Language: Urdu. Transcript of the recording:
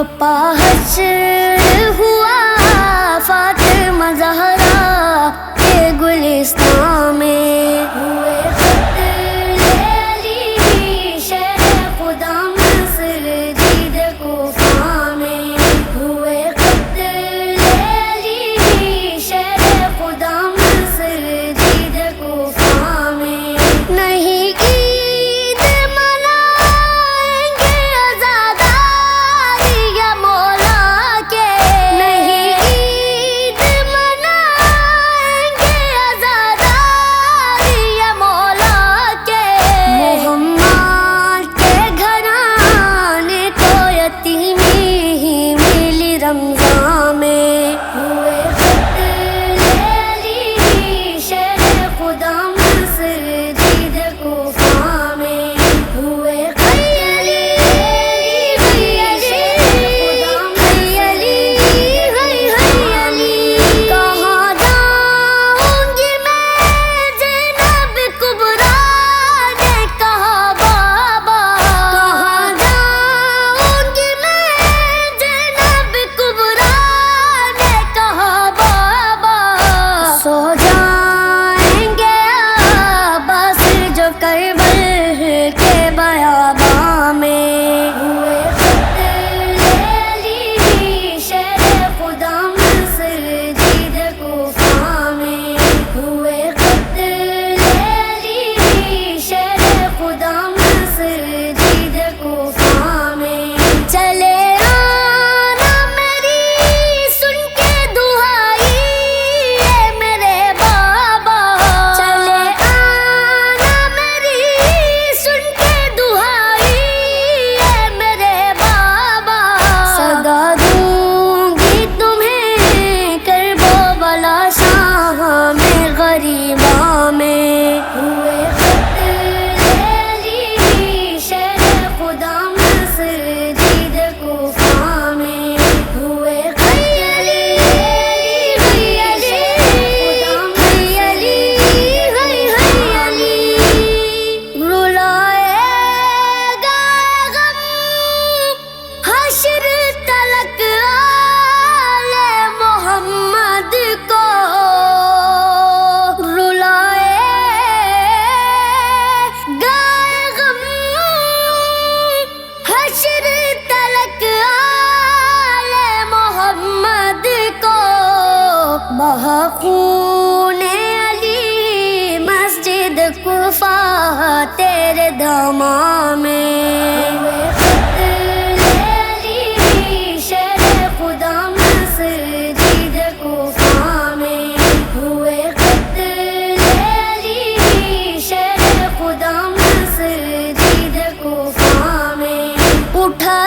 بپا حشر ہوا فاطمہ زہرا کے گلستان میں، ہوئے قتل علی شہر خدا مصر جید کوفہ میں، ہوئے قتل علی شہر خدا مصر جید کوفہ میں۔ نہیں رمضان میں، ہوئے قتل علی شہر خدا مصر جید کوفہ میں، ہوئے قتل علی کہاں جاؤں گی میں زینب کبریٰ نے کہا بابا، کہاں جاؤں گی میں زینب سو جائیں گے عباس جو کربل کے بیاباں میں، ہوئے قتل علی شہر خدا مصر جید کوفہ میں، ہوئے قتل علی شہر خدا مصر جید کوفہ میں۔ چلے غریباں میں، ہوئے قتل علی شہر خدا مصر جید کوفہ میں، ہوئے قتل علی رلائے گا غم حشر تلک آل محمد کو، حشر تلک آل محمد کو، بہا خون علی مسجد کوفہ تیرے داماں میں، ہوئے قتل علی شہر خدا مصر جید کوفہ میں، ہوئے قتل علی شہر خدا مصر جید کوفہ میں۔ اٹھا